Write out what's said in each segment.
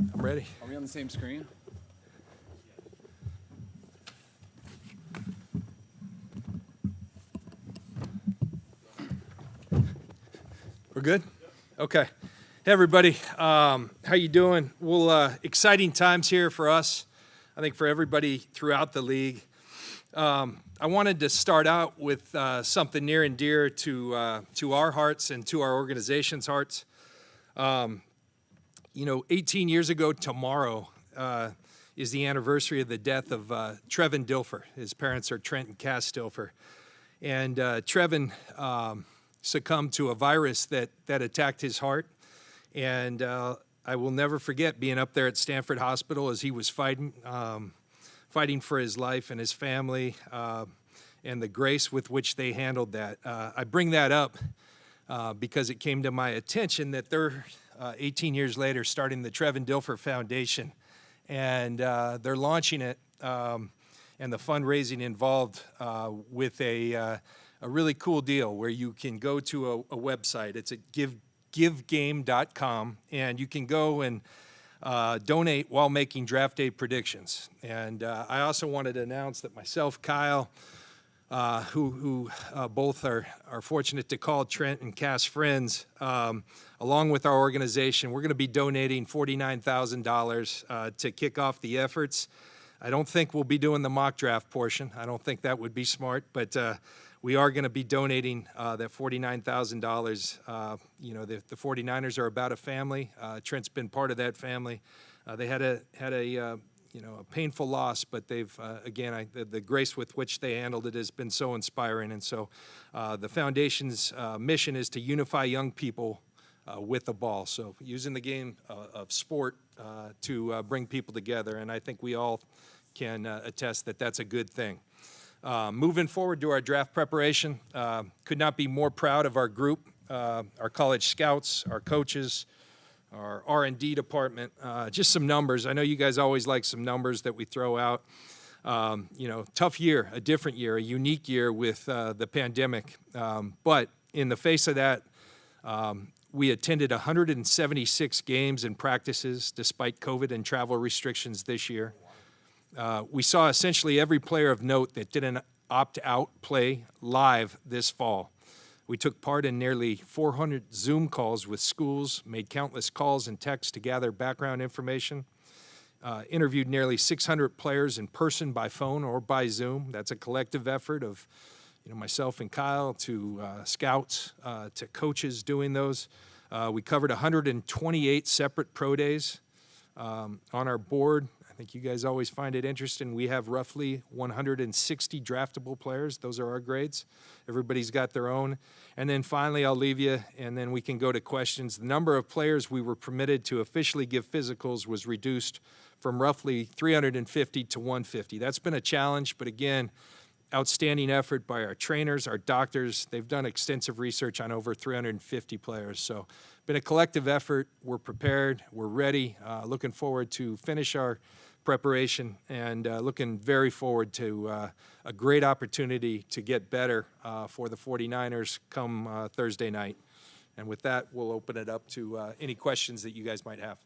I'm ready. Are we on the same screen? We're good? Okay. Hey, everybody. How you doing? Well, exciting times here for us. I think for everybody throughout the league. I wanted to start out with something near and dear to our hearts and to our organization's hearts. 18 years ago tomorrow is the anniversary of the death of Trevin Dilfer. His parents are Trent and Cass Dilfer. And Trevin succumbed to a virus that attacked his heart. And I will never forget being up there at Stanford Hospital as he was fighting for his life and his family, and the grace with which they handled that. I bring that up because it came to my attention that they're 18 years later starting the Trevin Dilfer Foundation, and they're launching it, and the fundraising involved with a really cool deal where you can go to a website. It's at givegame.com, and you can go and donate while making draft day predictions. And I also wanted to announce that myself, Kyle, who both are fortunate to call Trent and Cass friends, along with our organization, we're going to be donating $49,000 to kick off the efforts. I don't think we'll be doing the mock draft portion. I don't think that would be smart, but we are going to be donating that $49,000. The 49ers are about a family. Trent's been part of that family. They had a painful loss, but they've the grace with which they handled it has been so inspiring. And so, the foundation's mission is to unify young people with the ball. So, using the game of sport to bring people together, and I think we all can attest that that's a good thing. Moving forward to our draft preparation, could not be more proud of our group, our college scouts, our coaches, our R&D department. Just some numbers. I know you guys always like some numbers that we throw out. Tough year, a different year, a unique year with the pandemic. But in the face of that, we attended 176 games and practices despite COVID and travel restrictions this year. We saw essentially every player of note that didn't opt out play live this fall. We took part in nearly 400 Zoom calls with schools, made countless calls and texts to gather background information, interviewed nearly 600 players in person, by phone, or by Zoom. That's a collective effort of myself and Kyle, to scouts, to coaches doing those. We covered 128 separate pro days. On our board, I think you guys always find it interesting. We have roughly 160 draftable players. Those are our grades. Everybody's got their own. And then finally, I'll leave you, and then we can go to questions. The number of players we were permitted to officially give physicals was reduced from roughly 350 to 150. That's been a challenge, but again, outstanding effort by our trainers, our doctors. They've done extensive research on over 350 players. So been a collective effort. We're prepared. We're ready. Looking forward to finish our preparation, and looking very forward to a great opportunity to get better for the 49ers come Thursday night. And with that, we'll open it up to any questions that you guys might have.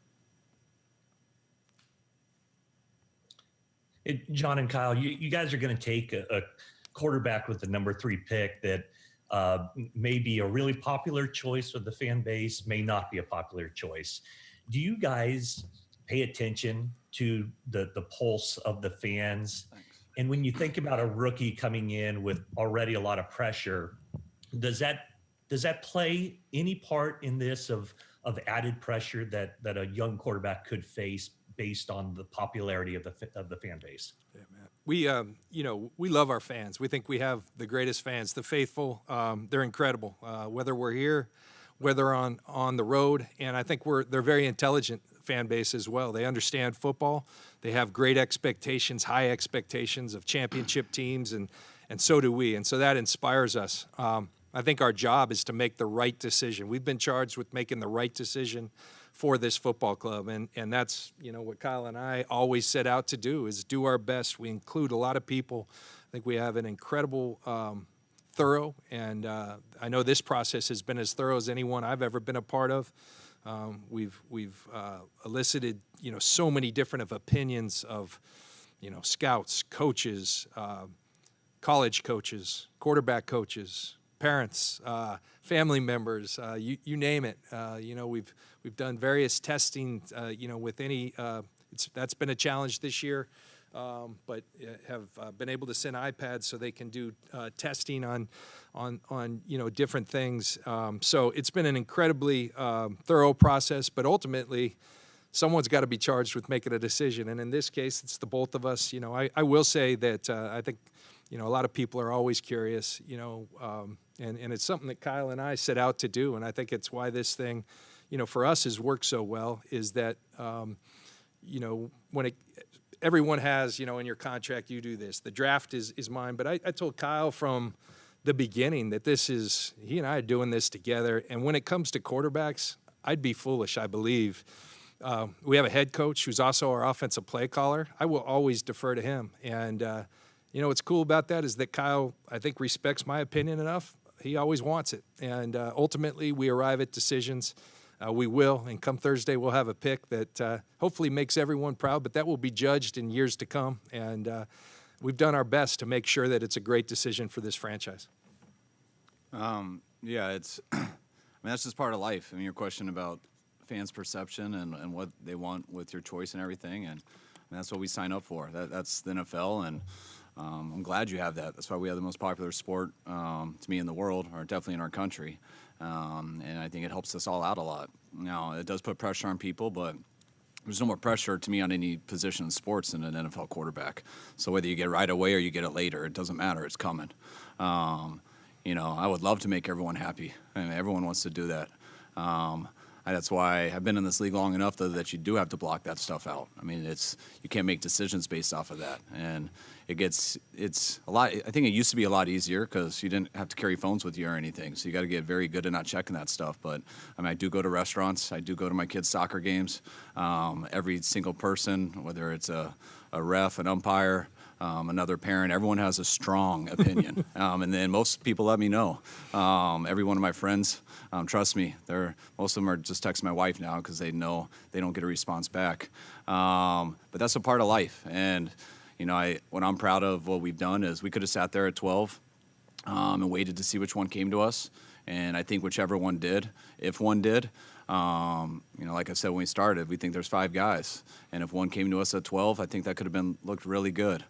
John and Kyle, you guys are going to take a quarterback with the number 3 pick that may be a really popular choice with the fan base, may not be a popular choice. Do you guys pay attention to the pulse of the fans? Thanks. And when you think about a rookie coming in with already a lot of pressure, does that play any part in this of added pressure that a young quarterback could face based on the popularity of the fan base? Yeah, man. We love our fans. We think we have the greatest fans, the faithful. They're incredible. Whether we're here, whether on the road, and I think they're very intelligent fan base as well. They understand football. They have great expectations, high expectations of championship teams, and so do we. And so that inspires us. I think our job is to make the right decision. We've been charged with making the right decision for this football club, and that's what Kyle and I always set out to do, is do our best. We include a lot of people. I think we have an incredible thorough, and I know this process has been as thorough as anyone I've ever been a part of. We've elicited, so many different of opinions of, scouts, coaches, college coaches, quarterback coaches, parents, family members, you name it. We've done various testing, with any. That's been a challenge this year, but have been able to send iPads so they can do testing on different things. So it's been an incredibly thorough process, but ultimately, someone's got to be charged with making a decision, and in this case, it's the both of us. I will say that I think a lot of people are always curious, and it's something that Kyle and I set out to do, and I think it's why this thing, for us has worked so well, is that when everyone has, in your contract, you do this. The draft is mine, but I told Kyle from the beginning that he and I are doing this together, and when it comes to quarterbacks, I'd be foolish, I believe. We have a head coach who's also our offensive play caller. I will always defer to him. And, what's cool about that is that Kyle, I think, respects my opinion enough. He always wants it. And ultimately, we arrive at decisions. We will. And come Thursday, we'll have a pick that hopefully makes everyone proud, but that will be judged in years to come. And we've done our best to make sure that it's a great decision for this franchise. It's that's just part of life. Your question about fans' perception and what they want with your choice and everything, and that's what we sign up for. That's the NFL, and I'm glad you have that. That's why we have the most popular sport, to me, in the world, or definitely in our country, and I think it helps us all out a lot. Now, it does put pressure on people, but there's no more pressure to me on any position in sports than an NFL quarterback. So whether you get it right away or you get it later, it doesn't matter. It's coming. I would love to make everyone happy. Everyone wants to do that. That's why I've been in this league long enough that you do have to block that stuff out. You can't make decisions based off of that, and it's a lot. I think it used to be a lot easier because you didn't have to carry phones with you or anything. So you got to get very good at not checking that stuff. But I do go to restaurants. I do go to my kids' soccer games. Every single person, whether it's a ref, an umpire, another parent, everyone has a strong opinion. And then most people let me know. Every one of my friends, trust me, most of them are just texting my wife now because they know they don't get a response back. But that's a part of life. And, what I'm proud of what we've done is we could have sat there at 12 and waited to see which one came to us. And I think whichever one did, if one did, like I said when we started, we think there's 5 guys. And if one came to us at 12, I think that could have looked really good.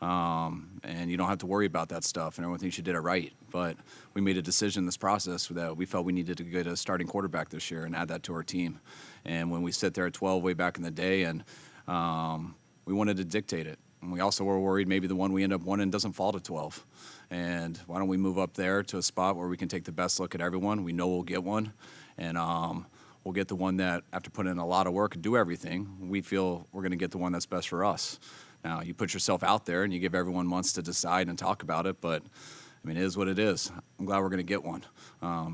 And you don't have to worry about that stuff, and everyone thinks you did it right. But we made a decision in this process that we felt we needed to get a starting quarterback this year and add that to our team. And when we sit there at 12 way back in the day, and we wanted to dictate it. And we also were worried maybe the one we end up winning doesn't fall to 12. And why don't we move up there to a spot where we can take the best look at everyone? We know we'll get one. And we'll get the one that, after putting in a lot of work and do everything, we feel we're going to get the one that's best for us. Now, you put yourself out there and you give everyone months to decide and talk about it, but it is what it is. I'm glad we're going to get one.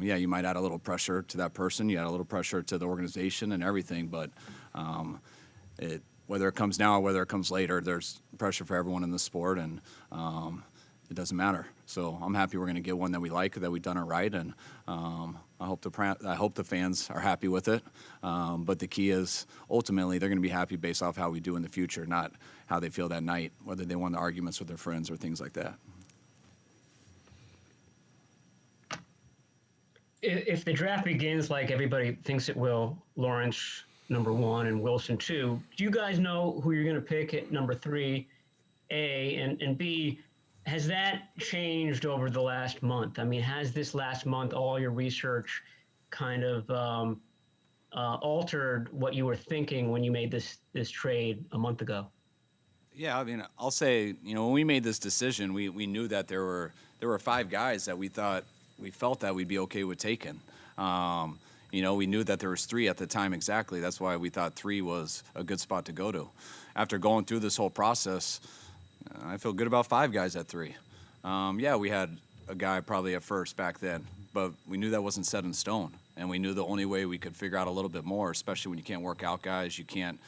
You might add a little pressure to that person. You add a little pressure to the organization and everything, but whether it comes now or whether it comes later, there's pressure for everyone in the sport, and it doesn't matter. So I'm happy we're going to get one that we like, that we've done it right, and I hope the fans are happy with it. But the key is ultimately they're going to be happy based off how we do in the future, not how they feel that night, whether they won the arguments with their friends or things like that. If the draft begins like everybody thinks it will, Lawrence number 1 and Wilson 2, do you guys know who you're going to pick at number 3, A, and B, has that changed over the last month? Has this last month, all your research kind of altered what you were thinking when you made this trade a month ago? Yeah, I'll say, when we made this decision, we knew that there were 5 guys that we felt that we'd be okay with taking. We knew that there was 3 at the time exactly. That's why we thought 3 was a good spot to go to. After going through this whole process, I feel good about 5 guys at 3. We had a guy probably at first back then, but we knew that wasn't set in stone. And we knew the only way we could figure out a little bit more, especially when you can't work out guys, you can't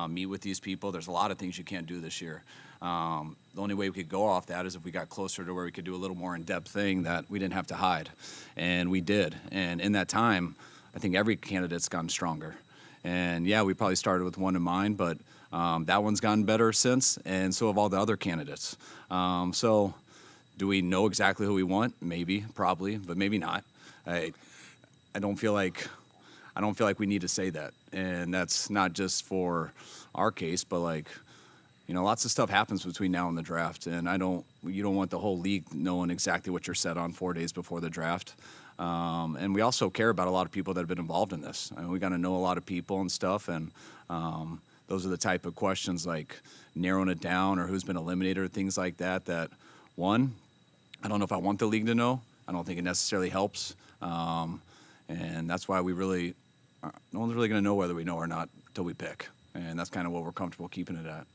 meet with these people. There's a lot of things you can't do this year. The only way we could go off that is if we got closer to where we could do a little more in-depth thing that we didn't have to hide. And we did. And in that time, I think every candidate's gotten stronger. And yeah, we probably started with one in mind, but that one's gotten better since, and so have all the other candidates. So do we know exactly who we want? Maybe, probably, but maybe not. I don't feel like we need to say that, and that's not just for our case, but like, lots of stuff happens between now and the draft, and you don't want the whole league knowing exactly what you're set on 4 days before the draft. And we also care about a lot of people that have been involved in this. I mean, we got to know a lot of people and stuff, and those are the type of questions like narrowing it down or who's been eliminated or things like that. That one, I don't know if I want the league to know. I don't think it necessarily helps, and that's why no one's really going to know whether we know or not until we pick, and that's kind of what we're comfortable keeping it at.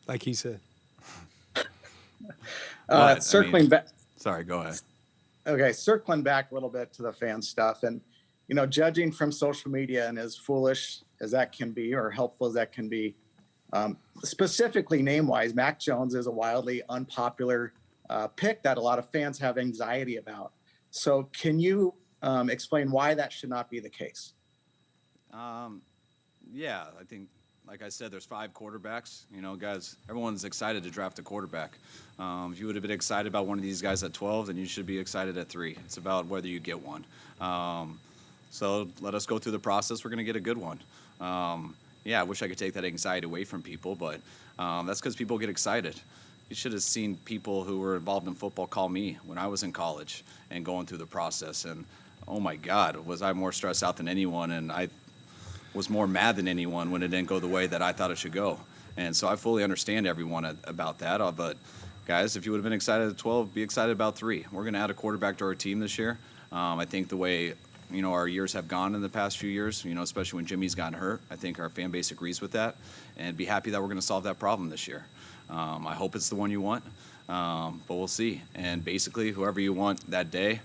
Like he said. Circling back. Sorry, go ahead. Okay, circling back a little bit to the fan stuff, and judging from social media, and as foolish as that can be, or helpful as that can be, specifically name-wise, Mac Jones is a wildly unpopular pick that a lot of fans have anxiety about. So, can you explain why that should not be the case? Yeah, I think, like I said, there's 5 quarterbacks. Guys, everyone's excited to draft a quarterback. If you would have been excited about one of these guys at 12, then you should be excited at 3. It's about whether you get one. So let us go through the process. We're going to get a good one. Yeah, I wish I could take that anxiety away from people, but that's because people get excited. You should have seen people who were involved in football call me when I was in college and going through the process. And, oh, my God, was I more stressed out than anyone, and I was more mad than anyone when it didn't go the way that I thought it should go. And so I fully understand everyone about that. But, guys, if you would have been excited at 12, be excited about 3. We're going to add a quarterback to our team this year. I think the way, our years have gone in the past few years, especially when Jimmy's gotten hurt, I think our fan base agrees with that, and be happy that we're going to solve that problem this year. I hope it's the one you want, but we'll see. And basically, whoever you want that day,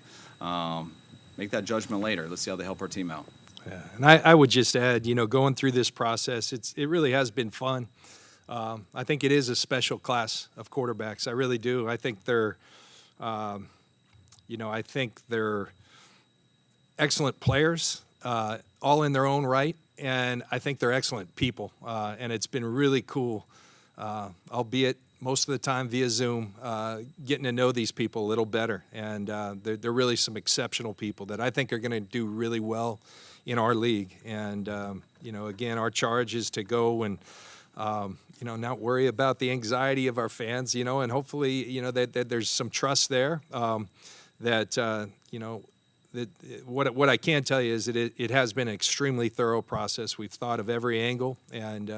make that judgment later. Let's see how they help our team out. Yeah, and I would just add, going through this process, it really has been fun. I think it is a special class of quarterbacks. I really do. I think they're excellent players, all in their own right, and I think they're excellent people. And it's been really cool, albeit most of the time via Zoom, getting to know these people a little better. And they're really some exceptional people that I think are going to do really well in our league. And, again, our charge is to go and, not worry about the anxiety of our fans, and hopefully, that there's some trust there, that what I can tell you is that it has been an extremely thorough process. We've thought of every angle, and,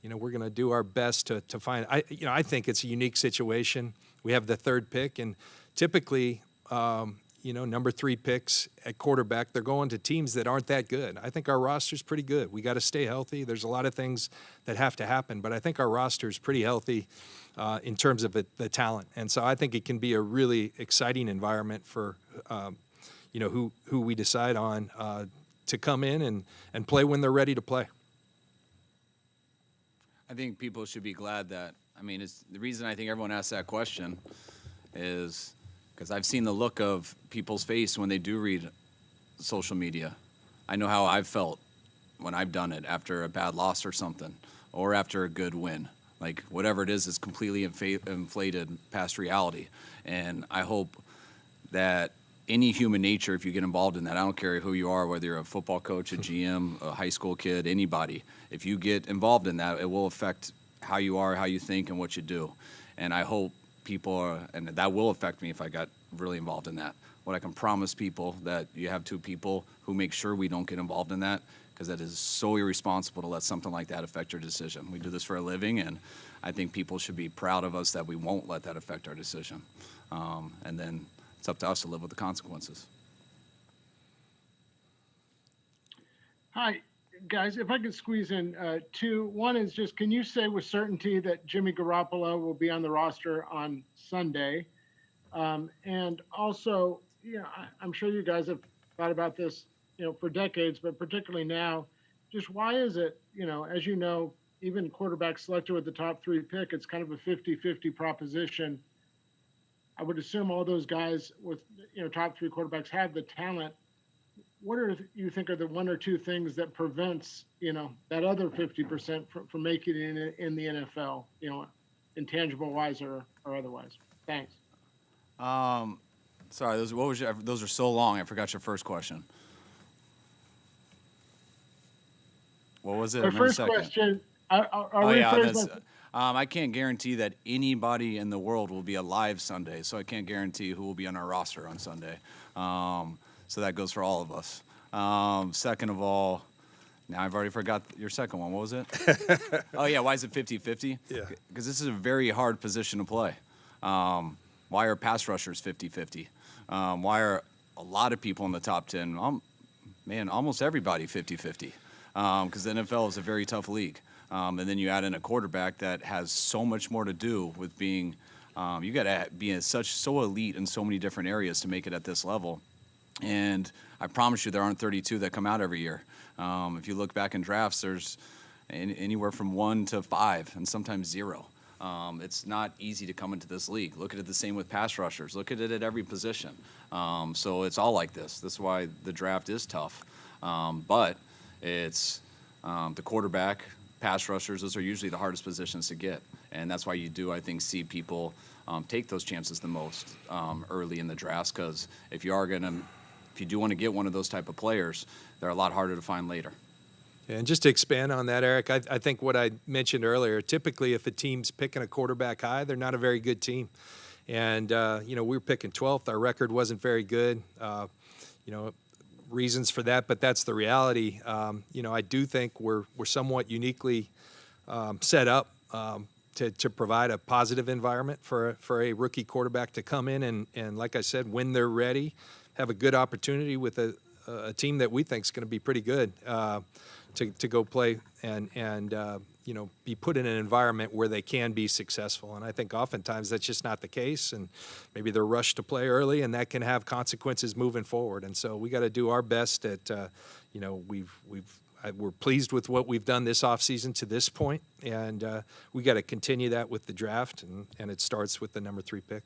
we're going to do our best to find. I think it's a unique situation. We have the 3rd pick, and typically, number 3 picks at quarterback, they're going to teams that aren't that good. I think our roster's pretty good. We got to stay healthy. There's a lot of things that have to happen, but I think our roster is pretty healthy in terms of the talent. And so I think it can be a really exciting environment for, who we decide on to come in and play when they're ready to play. I think people should be glad that, it's the reason I think everyone asks that question is because I've seen the look of people's face when they do read social media. I know how I've felt when I've done it after a bad loss or something, or after a good win. Like, whatever it is completely inflated past reality. And I hope that any human nature, if you get involved in that, I don't care who you are, whether you're a football coach, a GM, a high school kid, anybody, if you get involved in that, it will affect how you are, how you think, and what you do. And I hope and that will affect me if I got really involved in that. What I can promise people, that you have 2 people who make sure we don't get involved in that, because that is so irresponsible to let something like that affect your decision. We do this for a living, and I think people should be proud of us that we won't let that affect our decision. And then it's up to us to live with the consequences. Hi, guys. If I could squeeze in 2. One is just, can you say with certainty that Jimmy Garoppolo will be on the roster on Sunday? And also, I'm sure you guys have thought about this, for decades, but particularly now, just why is it, as even quarterbacks selected with the top 3 pick, it's kind of a 50-50 proposition. I would assume all those guys with, top three quarterbacks have the talent. What do you think are the one or two things that prevents, that other 50% from making it in the NFL, intangible wise or otherwise? Thanks. Sorry, those are so long. I forgot your first question. What was it? My first question, I can't guarantee that anybody in the world will be alive Sunday, so I can't guarantee who will be on our roster on Sunday. So that goes for all of us. Second of all, now I've already forgot your second one. What was it? Oh, yeah, why is it 50-50? Yeah. Because this is a very hard position to play. Why are pass rushers 50-50? Why are a lot of people in the top 10, almost everybody 50-50? Because the NFL is a very tough league. And then you add in a quarterback that has so much more to do with being, you got to be so elite in so many different areas to make it at this level. And I promise you there aren't 32 that come out every year. If you look back in drafts, there's anywhere from 1 to 5 and sometimes 0. It's not easy to come into this league. Look at it the same with pass rushers. Look at it at every position. So it's all like this. This is why the draft is tough. But it's the quarterback, pass rushers, those are usually the hardest positions to get. And that's why you do, I think, see people take those chances the most early in the drafts, because if you do want to get one of those type of players, they're a lot harder to find later. And just to expand on that, Eric, I think what I mentioned earlier, typically if a team's picking a quarterback high, they're not a very good team. And, we were picking 12th. Our record wasn't very good. Reasons for that, but that's the reality. I do think we're somewhat uniquely set up to provide a positive environment for a rookie quarterback to come in and like I said, when they're ready, have a good opportunity with a team that we think is going to be pretty good to go play and be put in an environment where they can be successful. And I think oftentimes that's just not the case, and maybe they're rushed to play early, and that can have consequences moving forward. And so we got to do our best at, we're pleased with what we've done this offseason to this point, and we got to continue that with the draft, and it starts with the number 3 pick.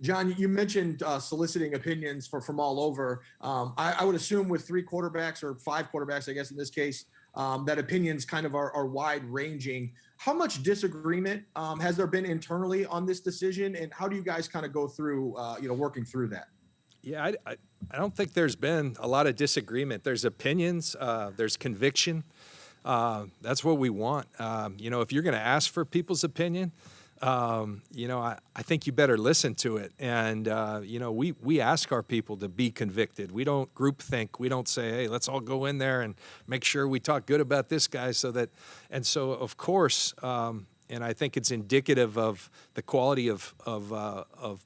John, you mentioned soliciting opinions from all over. I would assume with 3 quarterbacks or 5 quarterbacks, I guess in this case, that opinions kind of are wide ranging. How much disagreement has there been internally on this decision, and how do you guys kind of go through, working through that? Yeah, I don't think there's been a lot of disagreement. There's opinions, there's conviction. That's what we want. If you're going to ask for people's opinion, I think you better listen to it. And, we ask our people to be convicted. We don't group think. We don't say, hey, let's all go in there and make sure we talk good about this guy so of course, and I think it's indicative of the quality of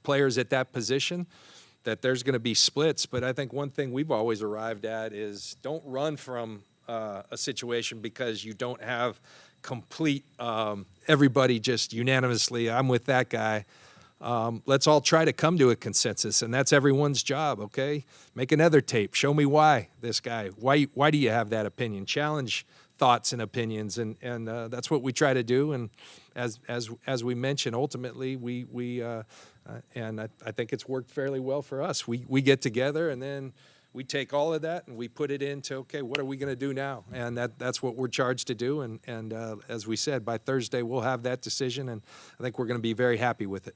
players at that position that there's going to be splits. But I think one thing we've always arrived at is don't run from a situation because you don't have complete everybody just unanimously, I'm with that guy. Let's all try to come to a consensus, and that's everyone's job, okay? Make another tape. Show me why this guy, why do you have that opinion? Challenge thoughts and opinions, and that's what we try to do. And as we mentioned, ultimately, and I think it's worked fairly well for us. We get together, and then we take all of that and we put it into, okay, what are we going to do now? And that's what we're charged to do. And as we said, by Thursday, we'll have that decision, and I think we're going to be very happy with it.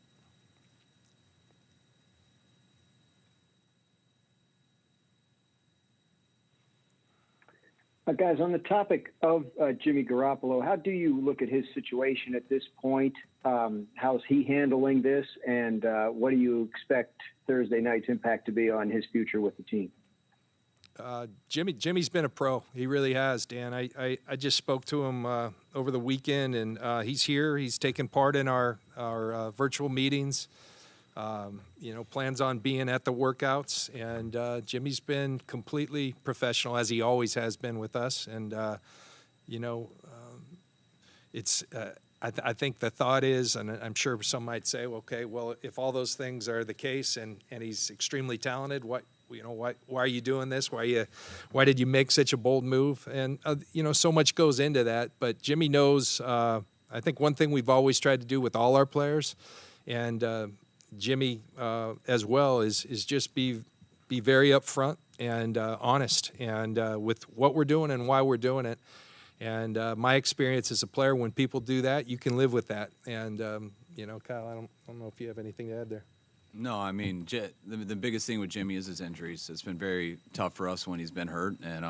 Guys, on the topic of Jimmy Garoppolo, how do you look at his situation at this point? How's he handling this? And what do you expect Thursday night's impact to be on his future with the team? Jimmy's been a pro. He really has, Dan. I just spoke to him over the weekend, and he's here. He's taken part in our virtual meetings. Plans on being at the workouts, and Jimmy's been completely professional, as he always has been with us. And it's I think the thought is, and I'm sure some might say, okay, well, if all those things are the case, and he's extremely talented, why are you doing this? Why did you make such a bold move? And so much goes into that. But Jimmy knows I think one thing we've always tried to do with all our players, and Jimmy as well, is just be very upfront and honest and with what we're doing and why we're doing it. And my experience as a player, when people do that, you can live with that. And Kyle, I don't know if you have anything to add there. No, I mean, the biggest thing with Jimmy is his injuries. It's been very tough for us when he's been hurt, and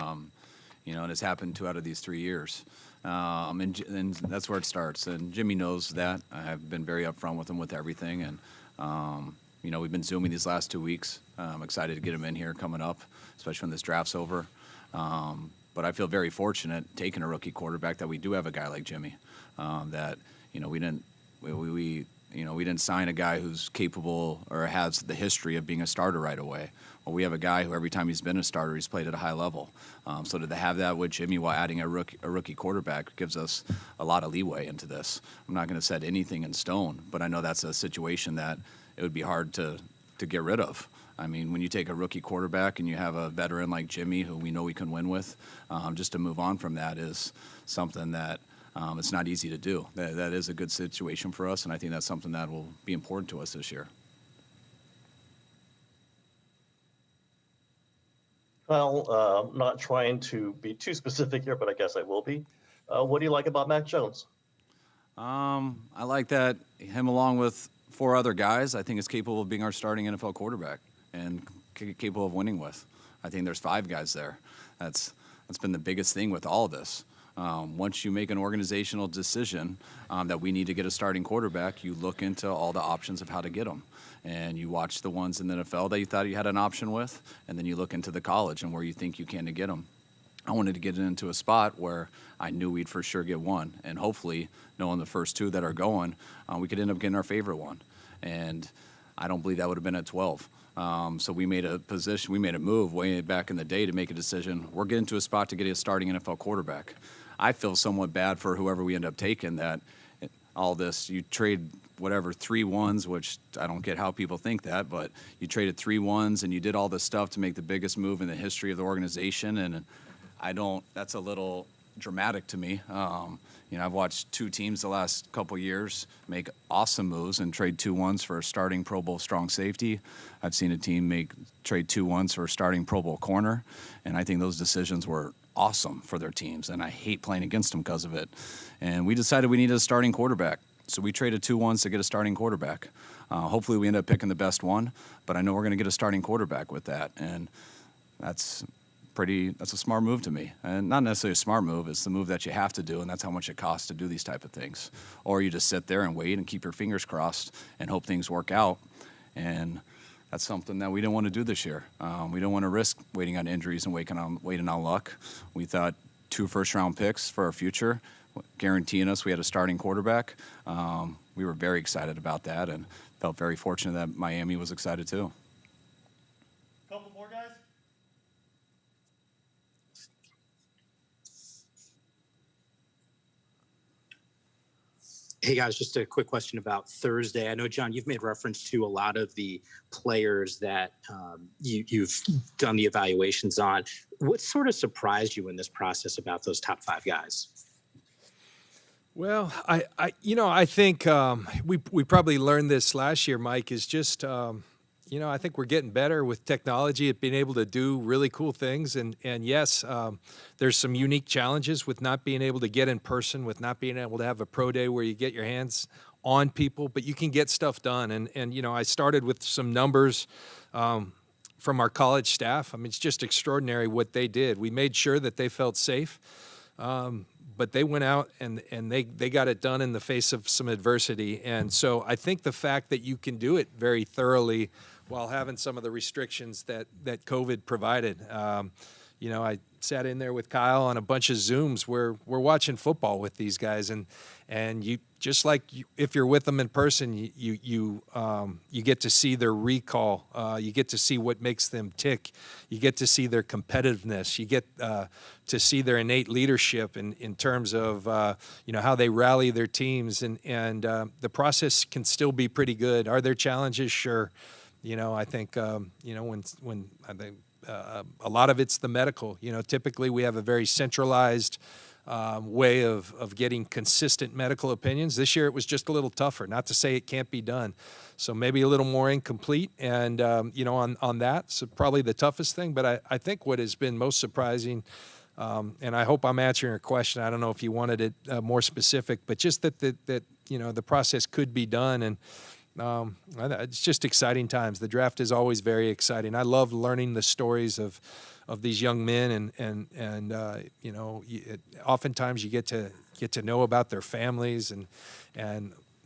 and it's happened 2 out of these 3 years. And that's where it starts. And Jimmy knows that. I've been very upfront with him with everything, and we've been Zooming these last 2 weeks. I'm excited to get him in here coming up, especially when this draft's over. But I feel very fortunate taking a rookie quarterback that we do have a guy like Jimmy. We didn't sign a guy who's capable or has the history of being a starter right away. Well, we have a guy who every time he's been a starter, he's played at a high level. So to have that with Jimmy while adding a rookie quarterback gives us a lot of leeway into this. I'm not going to set anything in stone, but I know that's a situation that it would be hard to get rid of. I mean, when you take a rookie quarterback and you have a veteran like Jimmy, who we know we can win with, just to move on from that is something that it's not easy to do. That is a good situation for us, and I think that's something that will be important to us this year. Well, I'm not trying to be too specific here, but I guess I will be. What do you like about Mac Jones? I like that him, along with 4 other guys, I think is capable of being our starting NFL quarterback and capable of winning with. I think there's 5 guys there. That's been the biggest thing with all of this. Once you make an organizational decision that we need to get a starting quarterback, you look into all the options of how to get them. And you watch the ones in the NFL that you thought you had an option with, and then you look into the college and where you think you can to get them. I wanted to get into a spot where I knew we'd for sure get one, and hopefully, knowing the first 2 that are going, we could end up getting our favorite one. And I don't believe that would have been at 12. So we made a move way back in the day to make a decision. We're getting to a spot to get a starting NFL quarterback. I feel somewhat bad for whoever we end up taking that all this, you trade 3 ones, which I don't get how people think that, but you traded 3 ones and you did all this stuff to make the biggest move in the history of the organization. And that's a little dramatic to me. I've watched 2 teams the last couple years make awesome moves and trade 2 ones for a starting Pro Bowl strong safety. I've seen a team trade 2 ones for a starting Pro Bowl corner, and I think those decisions were awesome for their teams, and I hate playing against them because of it. And we decided we needed a starting quarterback, so we traded 2 ones to get a starting quarterback. Hopefully we end up picking the best one, but I know we're going to get a starting quarterback with that, and that's a smart move to me. And not necessarily a smart move, it's the move that you have to do, and that's how much it costs to do these type of things. Or you just sit there and wait and keep your fingers crossed and hope things work out. And that's something that we didn't want to do this year. We don't want to risk waiting on injuries and waiting on luck. We thought 2 first-round picks for our future, guaranteeing us we had a starting quarterback. We were very excited about that and felt very fortunate that Miami was excited too. Couple more guys? Hey guys, just a quick question about Thursday. I know, John, you've made reference to a lot of the players that you've done the evaluations on. What sort of surprised you in this process about those top 5 guys? Well, I think we probably learned this last year, Mike, is just, I think we're getting better with technology at being able to do really cool things. And yes, there's some unique challenges with not being able to get in person, with not being able to have a pro day where you get your hands on people, but you can get stuff done. And I started with some numbers from our college staff. I mean, it's just extraordinary what they did. We made sure that they felt safe. But they went out and they got it done in the face of some adversity. And so I think the fact that you can do it very thoroughly while having some of the restrictions that COVID provided. I sat in there with Kyle on a bunch of Zooms where we're watching football with these guys, and you just like if you're with them in person, you get to see their recall, you get to see what makes them tick, you get to see their competitiveness, you get to see their innate leadership in terms of how they rally their teams, and the process can still be pretty good. Are there challenges? Sure. I think when I think a lot of it's the medical. Typically we have a very centralized way of getting consistent medical opinions. This year it was just a little tougher. Not to say it can't be done. So maybe a little more incomplete, and on that, so probably the toughest thing. But I think what has been most surprising, and I hope I'm answering your question. I don't know if you wanted it more specific, but just that the process could be done, and it's just exciting times. The draft is always very exciting. I love learning the stories of these young men, and oftentimes you get to know about their families and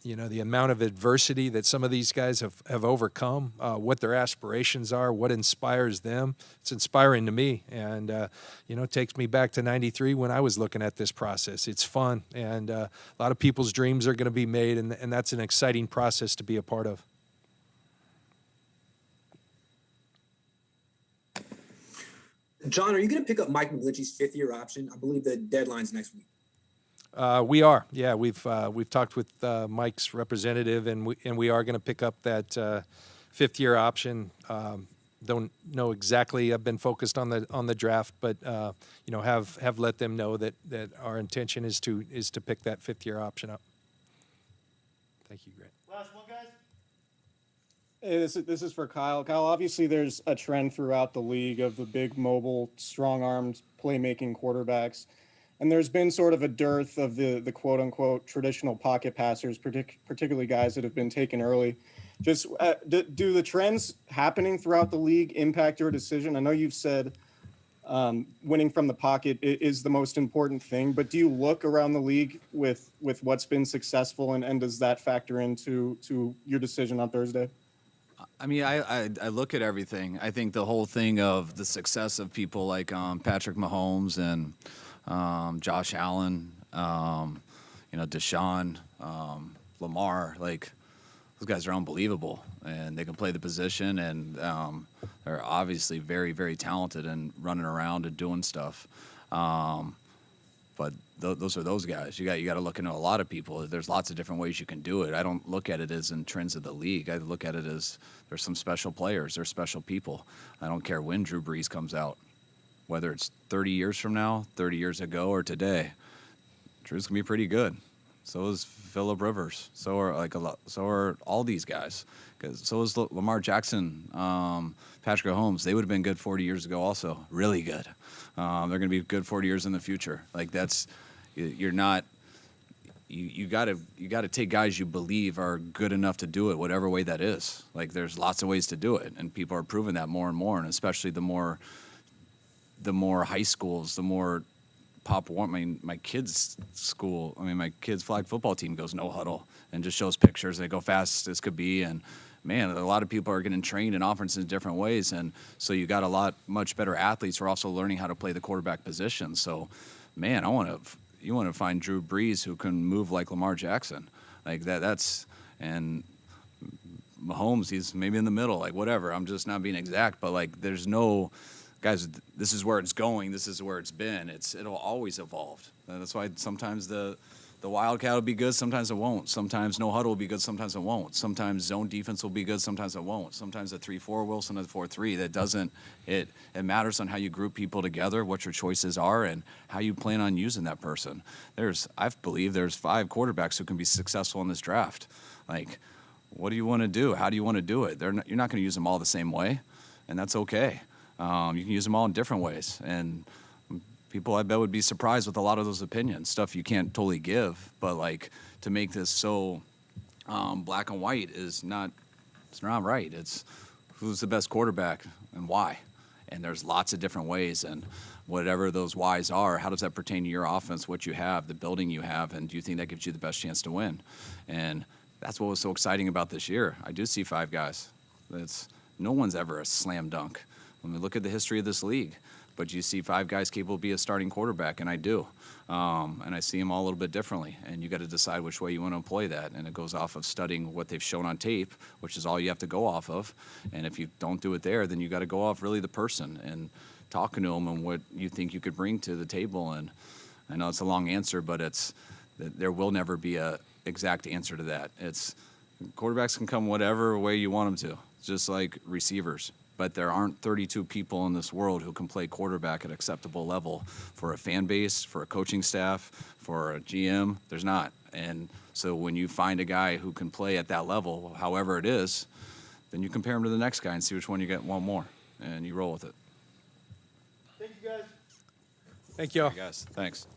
the amount of adversity that some of these guys have overcome, what their aspirations are, what inspires them. It's inspiring to me, and it takes me back to '93 when I was looking at this process. It's fun, and a lot of people's dreams are going to be made, and that's an exciting process to be a part of. John, are you going to pick up Mike McGlinchey's 5th-year option? I believe the deadline's next week. We are, yeah. We've talked with Mike's representative, and we are going to pick up that 5th-year option. Don't know exactly. I've been focused on the draft, but have let them know that our intention is to pick that 5th-year option up. Thank you, Grant. Last one, guys. Hey, this is for Kyle. Kyle, obviously there's a trend throughout the league of the big, mobile, strong-armed, playmaking quarterbacks. And there's been sort of a dearth of the quote-unquote traditional pocket passers, particularly guys that have been taken early. Just do the trends happening throughout the league impact your decision? I know you've said winning from the pocket is the most important thing, but do you look around the league with what's been successful, and does that factor into your decision on Thursday? I mean, I look at everything. I think the whole thing of the success of people like Patrick Mahomes and Josh Allen, Deshaun, Lamar, like those guys are unbelievable, and they can play the position, and they're obviously very, very talented and running around and doing stuff. But those are those guys. You got to look into a lot of people. There's lots of different ways you can do it. I don't look at it as in trends of the league. I look at it as there's some special players. There's special people. I don't care when Drew Brees comes out, whether it's 30 years from now, 30 years ago, or today. Drew's gonna be pretty good. So is Phillip Rivers. So are all these guys. So is Lamar Jackson, Patrick Mahomes. They would have been good 40 years ago also. Really good. They're going to be good 40 years in the future. Like that's, you're not, you got to take guys you believe are good enough to do it, whatever way that is. Like there's lots of ways to do it, and people are proving that more and more, and especially the more high schools, the more Pop Warner. I mean, my kids' school, my kids' flag football team goes no huddle and just shows pictures. They go fast as could be, and man, a lot of people are getting trained and offense in different ways, and so you got much better athletes who are also learning how to play the quarterback position. So, man, you want to find Drew Brees who can move like Lamar Jackson, like that. And Mahomes, he's maybe in the middle, like whatever. I'm just not being exact, but like there's no. Guys, this is where it's going. This is where it's been. It'll always evolve. And that's why sometimes the wildcat will be good, sometimes it won't. Sometimes no huddle will be good, sometimes it won't. Sometimes zone defense will be good, sometimes it won't. Sometimes a 3-4 will, sometimes a 4-3. That doesn't. It matters on how you group people together, what your choices are, and how you plan on using that person. I believe there's 5 quarterbacks who can be successful in this draft. Like, what do you want to do? How do you want to do it? You're not going to use them all the same way, and that's okay. You can use them all in different ways, and people I bet would be surprised with a lot of those opinions, stuff you can't totally give, but like to make this so black and white it's not right. It's who's the best quarterback and why, and there's lots of different ways, and whatever those whys are, how does that pertain to your offense, what you have, the building you have, and do you think that gives you the best chance to win? And that's what was so exciting about this year. I do see 5 guys. No one's ever a slam dunk. When we look at the history of this league, but you see 5 guys capable of being a starting quarterback, and I do. And I see them all a little bit differently, and you got to decide which way you want to employ that, and it goes off of studying what they've shown on tape, which is all you have to go off of. And if you don't do it there, then you got to go off really the person and talking to them and what you think you could bring to the table. And I know it's a long answer, but there will never be a exact answer to that. Quarterbacks can come whatever way you want them to. It's just like receivers. but there aren't 32 people in this world who can play quarterback at acceptable level for a fan base, for a coaching staff, for a GM. There's not. And so when you find a guy who can play at that level, however it is, then you compare him to the next guy and see which one you get one more, and you roll with it. Thank you all. All right, guys, thanks.